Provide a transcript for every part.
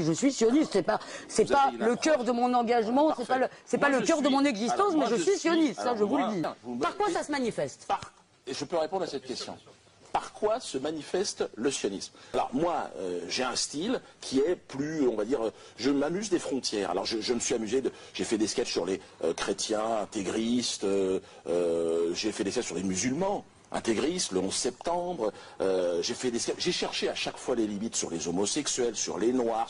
Je suis sioniste, c'est pas le cœur de mon engagement, c'est pas le cœur de mon existence, mais je suis sioniste, ça je vous le dis. Par quoi ça se manifeste? Et je peux répondre à cette question. Par quoi se manifeste le sionisme? Alors moi, j'ai un style qui est plus, on va dire, je m'amuse des frontières. Alors je me suis amusé, j'ai fait des sketchs sur les chrétiens, intégristes, j'ai fait des sketchs sur les musulmans. Intégristes, le 11 septembre, j'ai cherché à chaque fois les limites sur les homosexuels, sur les noirs.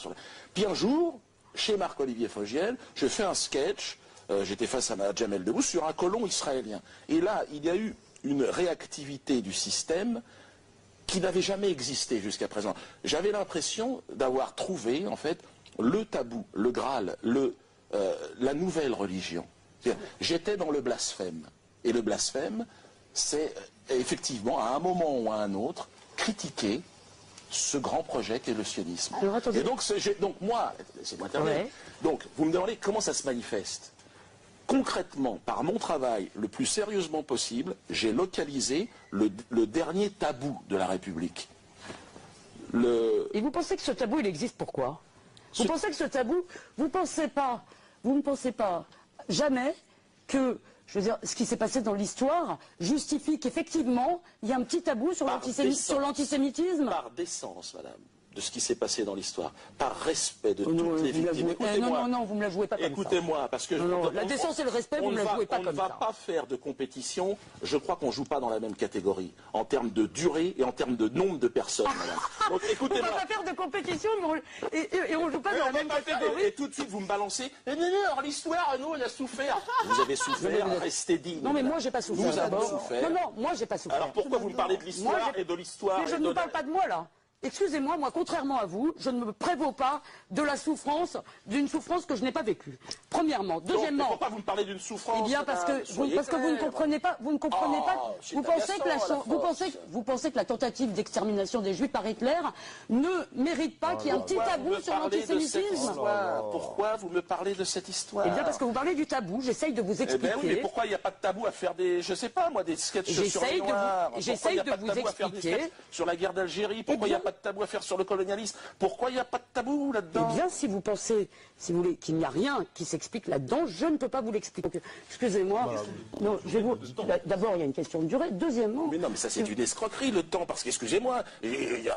Puis un jour, chez Marc-Olivier Fogiel, je fais un sketch, j'étais face à Jamel Debbouze, sur un colon israélien. Et là, il y a eu une réactivité du système qui n'avait jamais existé jusqu'à présent. J'avais l'impression d'avoir trouvé, en fait, le tabou, le Graal, la nouvelle religion. J'étais dans le blasphème. Et le blasphème, c'est effectivement, à un moment ou à un autre, critiquer ce grand projet qu'est le sionisme. Et donc moi, laissez-moi terminer. Ouais. Donc, vous me demandez comment ça se manifeste. Concrètement, par mon travail, le plus sérieusement possible, j'ai localisé le dernier tabou de la République. Et vous pensez que ce tabou, il existe pourquoi? Vous pensez que ce tabou, vous ne pensez pas jamais que, je veux dire, ce qui s'est passé dans l'histoire justifie qu'effectivement, il y a un petit tabou sur l'antisémitisme? Par décence, madame, de ce qui s'est passé dans l'histoire, par respect de toutes les victimes. Non, vous ne me la jouez pas comme ça. Écoutez-moi, parce que... la décence et le respect, vous ne me la jouez pas comme ça. On ne va pas faire de compétition, je crois qu'on ne joue pas dans la même catégorie, en termes de durée et en termes de nombre de personnes, madame. Donc écoutez-moi. On ne va pas faire de compétition, et on ne joue pas dans la même catégorie. Et tout de suite, vous me balancez, non, l'histoire, nous, on a souffert. Vous avez souffert, restez digne. Non, mais moi, j'ai pas souffert. Nous avons souffert. Non, moi, j'ai pas souffert. Alors pourquoi vous me parlez de l'histoire et de l'histoire? Mais je ne vous parle pas de moi, là. Excusez-moi, moi, contrairement à vous, je ne me prévaux pas de la souffrance, d'une souffrance que je n'ai pas vécue. Premièrement. Deuxièmement. Donc, pourquoi vous me parlez d'une souffrance? Eh bien, parce que vous ne comprenez pas, vous pensez que la tentative d'extermination des Juifs par Hitler ne mérite pas qu'il y ait un petit tabou sur l'antisémitisme? Pourquoi vous me parlez de cette histoire? Eh bien, parce que vous parlez du tabou, j'essaye de vous expliquer. Oui, mais pourquoi il n'y a pas de tabou à faire je sais pas, moi, des sketchs sur les Noirs? J'essaye de vous expliquer. Sur la guerre d'Algérie, pourquoi il n'y a pas de tabou à faire sur le colonialisme? Pourquoi il n'y a pas de tabou là-dedans? Eh bien, si vous pensez, si vous voulez, qu'il n'y a rien qui s'explique là-dedans, je ne peux pas vous l'expliquer. Excusez-moi. Non, d'abord, il y a une question de durée. Deuxièmement. Mais non, mais ça, c'est une escroquerie, le temps, parce qu'excusez-moi,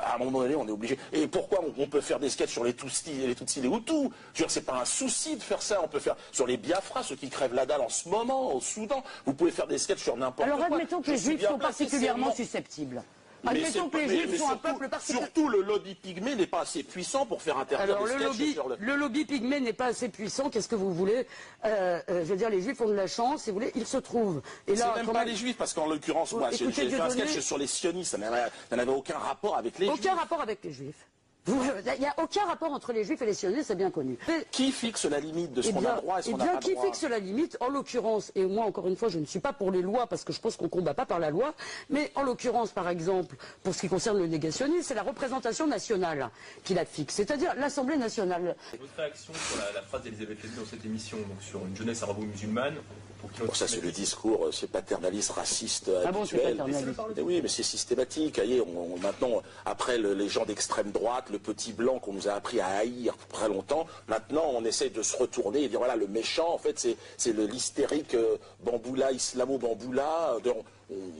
à un moment donné, on est obligé. Et pourquoi on peut faire des sketchs sur les Tutsis, les Hutus? Je veux dire, c'est pas un souci de faire ça. On peut faire sur les Biafra, ceux qui crèvent la dalle en ce moment, au Soudan. Vous pouvez faire des sketchs sur n'importe quoi. Alors, admettons que les Juifs sont particulièrement susceptibles. Admettons que les Juifs sont un peuple particulier. Surtout le lobby pygmé n'est pas assez puissant pour faire interdire des sketchs sur le lobby pygmé n'est pas assez puissant, qu'est-ce que vous voulez? Je veux dire, les Juifs ont de la chance, si vous voulez, ils se trouvent. Et là, c'est même pas les Juifs, parce qu'en l'occurrence, moi, j'ai fait un sketch sur les sionistes, ça n'avait aucun rapport avec les Juifs. Aucun rapport avec les Juifs. Il n'y a aucun rapport entre les Juifs et les sionistes, c'est bien connu. Qui fixe la limite de ce qu'on a droit et ce qu'on n'a pas droit? Qui fixe la limite, en l'occurrence, et moi encore une fois je ne suis pas pour les lois parce que je pense qu'on ne combat pas par la loi, mais en l'occurrence par exemple, pour ce qui concerne le négationnisme, c'est la représentation nationale qui la fixe, c'est-à-dire l'Assemblée nationale. Votre réaction sur la phrase d'Elisabeth Lévy dans cette émission, donc sur une jeunesse arabo-musulmane Bon, ça c'est le discours, c'est paternaliste, raciste, habituel. Oui, mais c'est systématique. Voyez, maintenant, après les gens d'extrême droite, le petit blanc qu'on nous a appris à haïr pour très longtemps, maintenant on essaie de se retourner et dire voilà, le méchant, en fait, c'est l'hystérique Bamboula, islamo-Bamboula.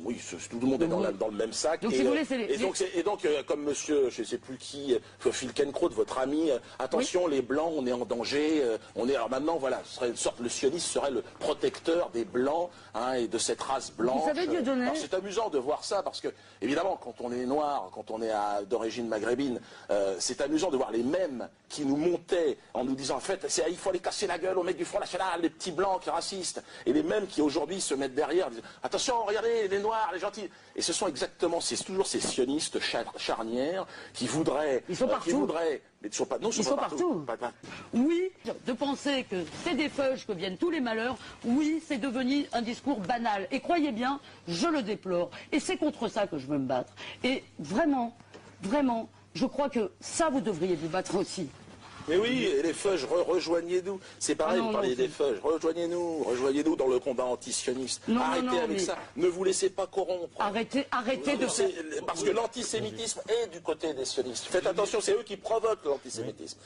Oui, tout le monde est dans le même sac. Donc, et donc, comme monsieur, je ne sais plus qui, Phil Kenkrot, votre ami, attention, les blancs, on est en danger. Alors maintenant, voilà, le sioniste serait le protecteur des blancs et de cette race blanche. Vous savez, Dieudonné, c'est amusant de voir ça parce que, évidemment, quand on est noir, quand on est d'origine maghrébine, c'est amusant de voir les mêmes qui nous montaient en nous disant en fait, il faut aller casser la gueule aux mecs du Front National, les petits blancs qui racistes, et les mêmes qui aujourd'hui se mettent derrière, disent attention, regardez, les noirs, les gentils. Et ce sont exactement, c'est toujours ces sionistes charnières qui voudraient... Ils sont partout. mais ils sont pas, non, ils sont pas partout. Oui, de penser que c'est des feuilles que viennent tous les malheurs, oui, c'est devenu un discours banal. Et croyez bien, je le déplore. Et c'est contre ça que je veux me battre. Et vraiment, vraiment, je crois que ça, vous devriez vous battre aussi. Mais oui, et les feuges, rejoignez-nous. C'est pareil, vous parliez des feuges. Rejoignez-nous dans le combat antisioniste. Arrêtez avec ça. Ne vous laissez pas corrompre. Arrêtez de... Parce que l'antisémitisme est du côté des sionistes. Faites attention, c'est eux qui provoquent l'antisémitisme.